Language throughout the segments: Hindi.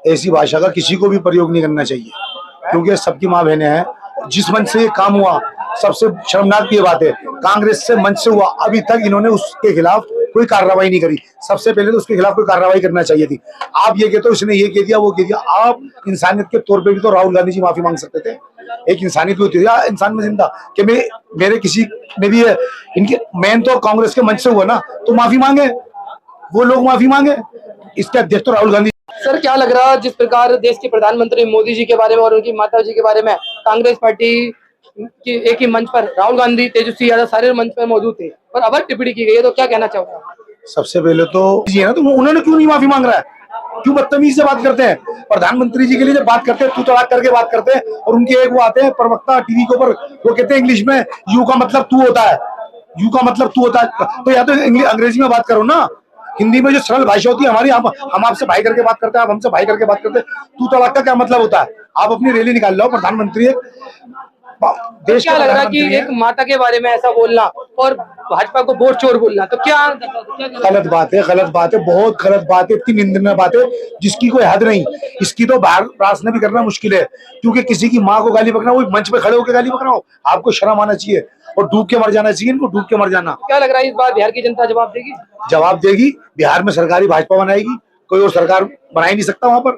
ऐसी भाषा का किसी को भी प्रयोग नहीं करना चाहिए, क्योंकि सबकी माँ बहनें हैं। जिस मंच से ये काम हुआ, सबसे शर्मनाक ये बात है, कांग्रेस से मंच से हुआ, अभी तक इन्होंने उसके खिलाफ कोई कार्रवाई नहीं करी। सबसे पहले तो उसके खिलाफ कोई कार्रवाई करना चाहिए थी। आप ये कहते हो इसने ये कह दिया, वो कह दिया। आप इंसानियत के तौर पे भी तो राहुल गांधी जी माफी मांग सकते थे। एक इंसानियत होती है इंसान में जिंदा कि मेरे किसी ने भी इनके मेन तो कांग्रेस के मंच से हुआ ना, तो माफी मांगे, वो लोग माफी मांगे। इसके अध्यक्ष तो राहुल गांधी। सर, क्या लग रहा है जिस प्रकार देश के प्रधानमंत्री मोदी जी के बारे में और उनकी माता जी के बारे में कांग्रेस पार्टी की एक ही मंच पर राहुल गांधी, तेजस्वी यादव सारे मंच पर मौजूद थे, पर अब टिप्पणी की गई है, तो क्या कहना चाहूंगा? सबसे पहले तो ये ना, तो उन्होंने क्यों नहीं माफी मांग रहा है? क्यों बदतमीजी से बात करते हैं? प्रधानमंत्री जी के लिए जब बात करते हैं तू तड़ाक करके बात करते हैं, और उनके एक वो आते हैं प्रवक्ता टीवी के ऊपर, वो कहते हैं इंग्लिश में यू का मतलब तू होता है, यू का मतलब तू होता है। तो या तो अंग्रेजी में बात करो ना, हिंदी में जो सरल भाषा होती है हमारी। हम आपसे भाई करके बात करते हैं, आप हमसे भाई करके बात करते हैं। तू तड़ाक का क्या मतलब होता है? आप अपनी रैली निकाल लो। प्रधानमंत्री देश क्या लग रहा है कि एक माता के बारे में ऐसा बोलना और भाजपा को वोट चोर बोलना, तो क्या गलत बात है? गलत बात है, बहुत गलत बात है, इतनी निंदनीय बात है जिसकी कोई हद नहीं। इसकी तो बाहर प्रार्थना भी करना मुश्किल है, क्योंकि किसी की माँ को गाली बकना, वो मंच पे खड़े होकर गाली बकना हो, आपको शर्म आना चाहिए और डूब के मर जाना चाहिए। इनको डूब के मर जाना। क्या लग रहा है इस बार बिहार की जनता जवाब देगी? जवाब देगी। बिहार में सरकारी भाजपा बनाएगी, कोई और सरकार बना ही नहीं सकता वहां पर,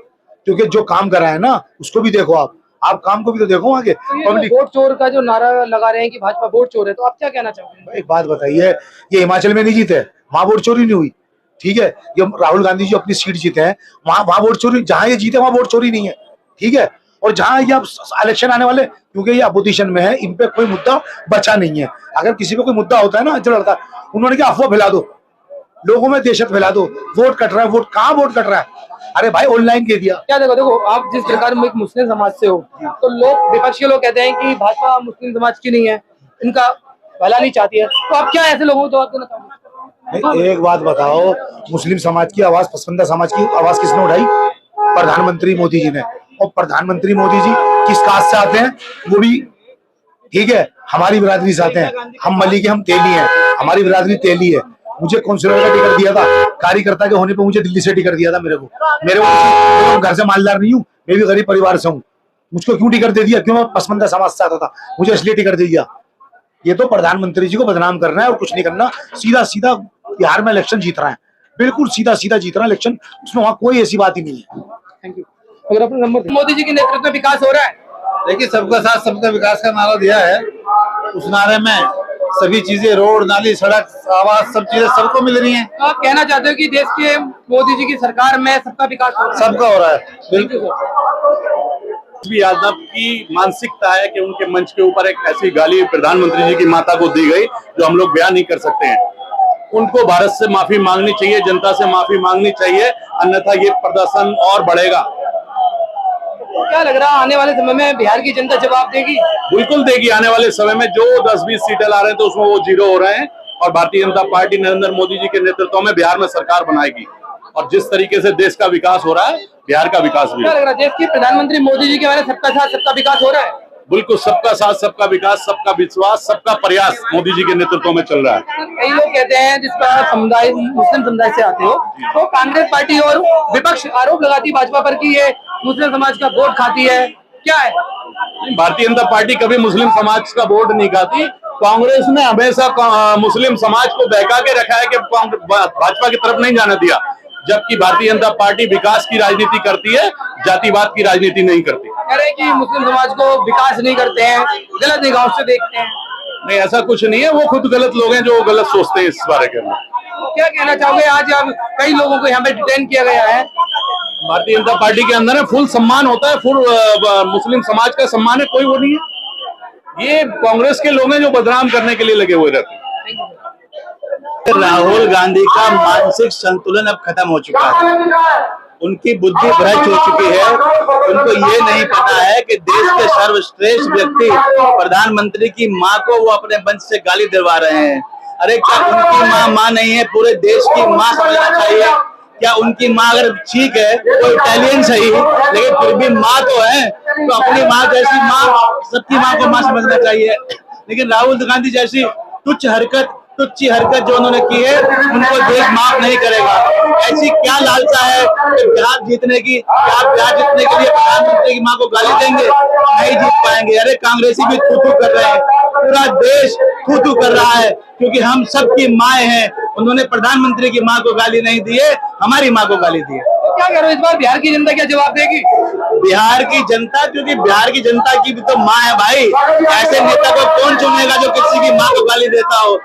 क्योंकि जो काम करा है ना उसको भी देखो। आप काम को भी तो देखो आगे। तो वोट चोर का जो नारा लगा रहे हैं कि भाजपा वोट चोर है, तो आप क्या कहना चाहोगे? एक बात बताइए, ये हिमाचल में नहीं जीते, वहां वोट चोरी नहीं हुई, ठीक है? ये राहुल गांधी जी अपनी सीट जीते हैं, वहां वोट चोरी, जहां ये जीते वहां वोट चोरी नहीं है, ठीक है? और जहां ये इलेक्शन आने वाले, क्योंकि ये अपोजिशन में है, इन पे कोई मुद्दा बचा नहीं है। अगर किसी पे कोई मुद्दा होता है ना, लड़ता, उन्होंने क्या अफवाह फैला दो, लोगों में दहशत फैला दो, वोट कट रहा है, वोट कहाँ वोट कट रहा है? अरे भाई ऑनलाइन कह दिया। क्या देखो आप जिस प्रकार में एक मुस्लिम समाज से हो, तो लोग, विपक्ष के लोग कहते हैं कि भाजपा मुस्लिम समाज की नहीं है, इनका भला नहीं चाहती है, तो आप क्या ऐसे लोगों को जवाब देना चाहोगे? एक बात बताओ, मुस्लिम समाज की आवाज, पसमानदा समाज की आवाज किसने उठाई? प्रधानमंत्री मोदी जी ने। और प्रधानमंत्री मोदी जी किस कास्ट से आते हैं? वो भी, ठीक है, हमारी बिरादरी से आते हैं। हम मलिक, हम तेली हैं, हमारी बिरादरी तेली है। मुझे काउंसिलर का टिकट दिया था, कार्यकर्ता के होने पे मुझे दिल्ली से टिकट दिया था। मेरे को घर से मालदार नहीं हूँ, मैं भी गरीब परिवार से हूँ। मुझको क्यों टिकट दे दिया? क्यों? मैं पसमानदा समाज से आता था, मुझे इसलिए टिकट दे दिया। ये तो प्रधानमंत्री जी को बदनाम करना है और कुछ नहीं करना। सीधा सीधा बिहार में इलेक्शन जीत रहा है, बिल्कुल सीधा सीधा जीत रहा है इलेक्शन, उसमें वहां कोई ऐसी बात ही नहीं है। Thank you. अगर अपने नंबर, मोदी जी के नेतृत्व में विकास हो रहा है? देखिए, सबका साथ सबका विकास का नारा दिया है, उस नारे में सभी चीजें, रोड, नाली, सड़क, आवास, सब चीजें सबको मिल रही हैं। तो आप कहना चाहते हो कि देश के मोदी जी की सरकार में सबका विकास हो रहा है? सबका हो रहा है, बिल्कुल। यादव की मानसिकता है कि उनके मंच के ऊपर एक ऐसी गाली प्रधानमंत्री जी की माता को दी गई जो हम लोग बयान नहीं कर सकते हैं। उनको भारत से माफी मांगनी चाहिए, जनता से माफी मांगनी चाहिए, अन्यथा ये प्रदर्शन और बढ़ेगा। क्या लग रहा है आने वाले समय में बिहार की जनता जवाब देगी? बिल्कुल देगी। आने वाले समय में जो 10-20 सीटें ला रहे हैं तो उसमें वो 0 हो रहे हैं, और भारतीय जनता पार्टी नरेंद्र मोदी जी के नेतृत्व में बिहार में सरकार बनाएगी। और जिस तरीके से देश का विकास हो रहा है, बिहार का विकास भी। क्या लग रहा है देश के प्रधानमंत्री मोदी जी के बारे में सबका साथ सबका विकास हो रहा है? बिल्कुल, सबका साथ सबका विकास, सबका विश्वास, सबका प्रयास मोदी जी के नेतृत्व में चल रहा है। कई लोग कहते हैं, जिस पर समुदाय, मुस्लिम समुदाय से आते हो, तो कांग्रेस पार्टी और विपक्ष आरोप लगाती भाजपा पर कि ये मुस्लिम समाज का वोट खाती है, क्या है? भारतीय जनता पार्टी कभी मुस्लिम समाज का वोट नहीं खाती। कांग्रेस ने हमेशा मुस्लिम समाज को बहका के रखा है कि भाजपा की तरफ नहीं जाने दिया, जबकि भारतीय जनता पार्टी विकास की राजनीति करती है, जातिवाद की राजनीति नहीं करती। कह रहे हैं कि मुस्लिम समाज को विकास नहीं करते हैं, गलत निगाहों से देखते हैं। नहीं, ऐसा कुछ नहीं है, वो खुद गलत लोग हैं जो गलत सोचते हैं इस बारे के अंदर। क्या कहना चाहोगे? आज अब कई लोगों को यहाँ पे डिटेन किया गया है। भारतीय जनता पार्टी के अंदर है, फुल सम्मान होता है, फुल मुस्लिम समाज का सम्मान है, कोई वो नहीं है। ये कांग्रेस के लोग हैं जो बदनाम करने के लिए लगे हुए रहते हैं। राहुल गांधी का मानसिक संतुलन अब खत्म हो चुका है, उनकी बुद्धि भ्रष्ट हो चुकी है। उनको ये नहीं पता है कि देश के सर्वश्रेष्ठ व्यक्ति प्रधानमंत्री की माँ को वो अपने मंच से गाली दिलवा रहे हैं। अरे क्या उनकी माँ नहीं है? पूरे देश की माँ समझना चाहिए। क्या उनकी माँ अगर ठीक है, वो इटालियन सही, लेकिन फिर भी माँ तो है, तो अपनी माँ जैसी माँ, सबकी माँ को माँ समझना चाहिए। लेकिन राहुल गांधी जैसी तुच्छ हरकत, तुच्छ हरकत जो उन्होंने की है उनको देश माफ नहीं करेगा। ऐसी क्या लालसा है कि बिहार जीतने की, क्या बिहार जीतने के लिए प्रधानमंत्री की मां को गाली देंगे? नहीं जीत पाएंगे। अरे कांग्रेसी भी थू थू कर रहे हैं, पूरा देश थू थू कर रहा है, क्योंकि हम सबकी माए हैं। उन्होंने प्रधानमंत्री की मां को गाली नहीं दी है, हमारी मां को गाली दी है। तो क्या करो, इस बार बिहार की जनता क्या जवाब देगी? बिहार की जनता, क्योंकि बिहार की जनता की भी तो माँ है भाई। ऐसे नेता को कौन चुनेगा जो किसी की माँ को गाली देता हो?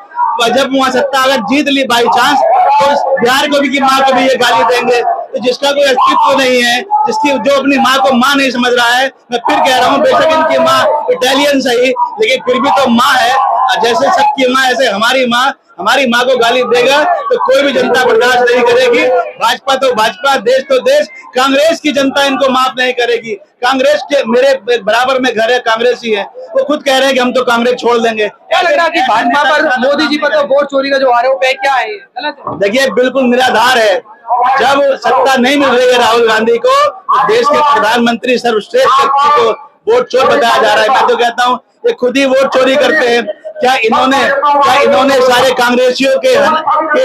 जब वहाँ सत्ता अगर जीत ली बाई चांस, तो बिहार को भी की माँ को भी ये गाली देंगे। तो जिसका कोई अस्तित्व नहीं है, जिसकी जो अपनी माँ को माँ नहीं समझ रहा है, मैं फिर कह रहा हूँ, बेशक इनकी माँ इटालियन सही, लेकिन फिर भी तो माँ है। जैसे सबकी माँ ऐसे हमारी माँ, हमारी माँ को गाली देगा तो कोई भी जनता बर्दाश्त नहीं करेगी। भाजपा तो भाजपा, देश तो देश, कांग्रेस की जनता इनको माफ नहीं करेगी। कांग्रेस के मेरे बराबर में घर है, कांग्रेस ही है, वो खुद कह रहे हैं कि हम तो कांग्रेस छोड़ देंगे। क्या लग रहा है कि भाजपा पर, मोदी जी पर तो वोट चोरी का जो आरोप है, क्या है गलत है? देखिए बिल्कुल निराधार है। जब सत्ता नहीं मिल रही है राहुल गांधी को, तो देश के प्रधानमंत्री सर्वश्रेष्ठ व्यक्ति को वोट चोर बताया जा रहा है। मैं तो कहता हूँ ये खुद ही वोट चोरी करते हैं। क्या इन्होंने सारे कांग्रेसियों के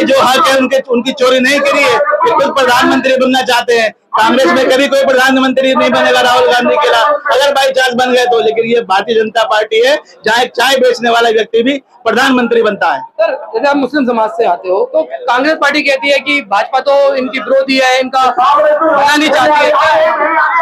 जो हक है उनकी चोरी नहीं करी है? ये खुद प्रधानमंत्री बनना चाहते हैं। कांग्रेस में कभी कोई प्रधानमंत्री नहीं बनेगा राहुल गांधी के अलावा, अगर बाई चांस बन गए तो। लेकिन ये भारतीय जनता पार्टी है जहाँ एक चाय बेचने वाला व्यक्ति भी प्रधानमंत्री बनता है। सर, जैसे आप मुस्लिम समाज से आते हो, तो कांग्रेस पार्टी कहती है कि भाजपा तो इनकी विरोधी है, इनका बनना नहीं चाहती है।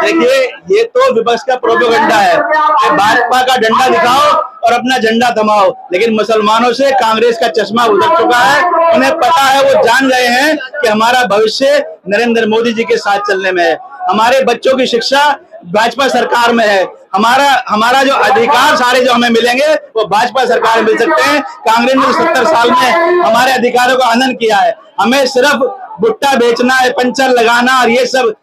देखिए ये तो विपक्ष का प्रोपेगेंडा है कि भाजपा का डंडा दिखाओ और अपना झंडा थमाओ, लेकिन मुसलमानों से कांग्रेस का चश्मा उतर चुका है। उन्हें पता है, वो जान गए हैं कि हमारा भविष्य नरेंद्र मोदी जी के साथ चलने में है। हमारे बच्चों की शिक्षा भाजपा सरकार में है। हमारा जो अधिकार सारे जो हमें मिलेंगे वो भाजपा सरकार में मिल सकते हैं। कांग्रेस ने 70 साल में हमारे अधिकारों का हनन किया है। हमें सिर्फ भुट्टा बेचना है, पंचर लगाना और ये सब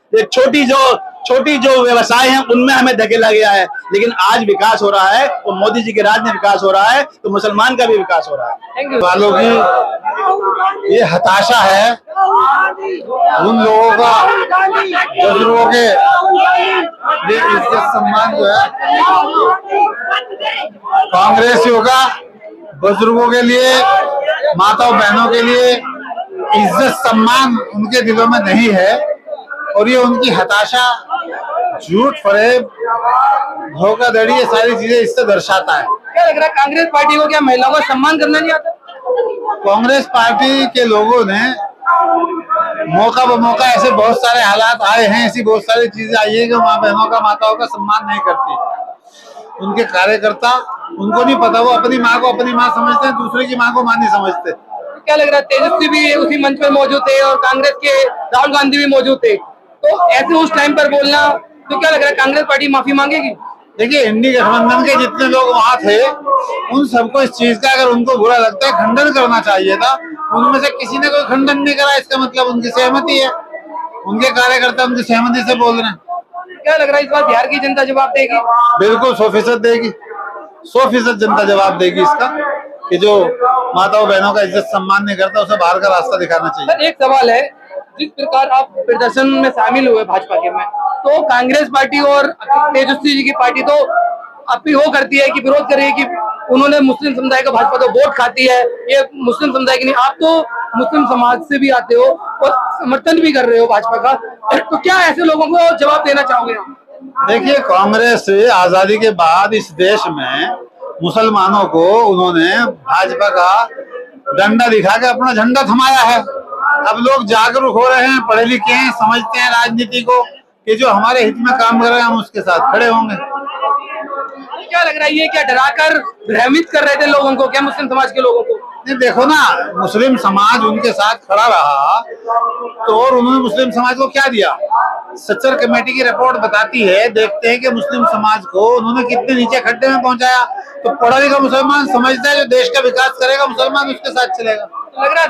छोटी जो व्यवसाय हैं उनमें हमें धकेला गया है। लेकिन आज विकास हो रहा है, वो मोदी जी के राज में विकास हो रहा है, तो मुसलमान का भी विकास हो रहा है। Thank you. वालों की ये हताशा है, उन लोगों का बुजुर्गों के ये इज्जत सम्मान जो है कांग्रेसियों का बुजुर्गों के लिए, माताओं बहनों के लिए इज्जत सम्मान उनके दिलों में नहीं है। और ये उनकी हताशा, झूठ फरेब, धोखाधड़ी, ये सारी चीजें इससे दर्शाता है। क्या लग रहा है कांग्रेस पार्टी को क्या महिलाओं का सम्मान करना नहीं आता? कांग्रेस पार्टी के लोगों ने मौका ब मौका ऐसे बहुत सारे हालात आए हैं, ऐसी बहुत सारी चीजें आई है कि माँ बहनों का, माताओं का सम्मान नहीं करती। उनके कार्यकर्ता, उनको नहीं पता, वो अपनी माँ को अपनी माँ समझते हैं, दूसरे की माँ को माँ नहीं समझते। क्या लग रहा है तेजस्वी भी उसी मंच पर मौजूद थे और कांग्रेस के राहुल गांधी भी मौजूद थे, तो ऐसे उस टाइम पर बोलना, तो क्या लग रहा है कांग्रेस पार्टी माफी मांगेगी? देखिए इंडी गठबंधन के जितने लोग वहाँ थे, उन सबको इस चीज का अगर उनको बुरा लगता है, खंडन करना चाहिए था। उनमें से किसी ने कोई खंडन नहीं करा, इसका मतलब उनकी सहमति है, उनके कार्यकर्ता उनकी सहमति से बोल रहे हैं। क्या लग रहा है इस बार बिहार की जनता जवाब देगी? बिल्कुल 100% देगी, 100% जनता जवाब देगी इसका, कि जो माताओं बहनों का इज्जत सम्मान नहीं करता उसे बाहर का रास्ता दिखाना चाहिए। सर, एक सवाल है, जिस प्रकार आप प्रदर्शन में शामिल हुए भाजपा के में, तो कांग्रेस पार्टी और तेजस्वी जी की पार्टी तो अपनी वो करती है कि विरोध कर रही है कि उन्होंने मुस्लिम समुदाय का, भाजपा तो वोट खाती है, ये मुस्लिम समुदाय की नहीं। आप तो मुस्लिम समाज से भी आते हो और समर्थन भी कर रहे हो भाजपा का, तो क्या ऐसे लोगों को जवाब देना चाहोगे आप? देखिए कांग्रेस आजादी के बाद इस देश में मुसलमानों को उन्होंने भाजपा का डंडा दिखा के अपना झंडा थमाया है। अब लोग जागरूक हो रहे हैं, पढ़े लिखे हैं, समझते हैं राजनीति को, कि जो हमारे हित में काम कर रहे हैं हम उसके साथ खड़े होंगे। क्या लग रहा है, ये क्या डराकर भ्रमित कर रहे थे लोगों को, क्या मुस्लिम समाज के लोगों को? नहीं, देखो ना, मुस्लिम समाज उनके साथ खड़ा रहा तो, और उन्होंने मुस्लिम समाज को क्या दिया? सच्चर कमेटी की रिपोर्ट बताती है, देखते हैं कि मुस्लिम समाज को उन्होंने कितने नीचे खड्डे में पहुंचाया। तो पढ़ा लिखा मुसलमान समझता है जो देश का विकास करेगा, मुसलमान उसके साथ चलेगा। लग रहा है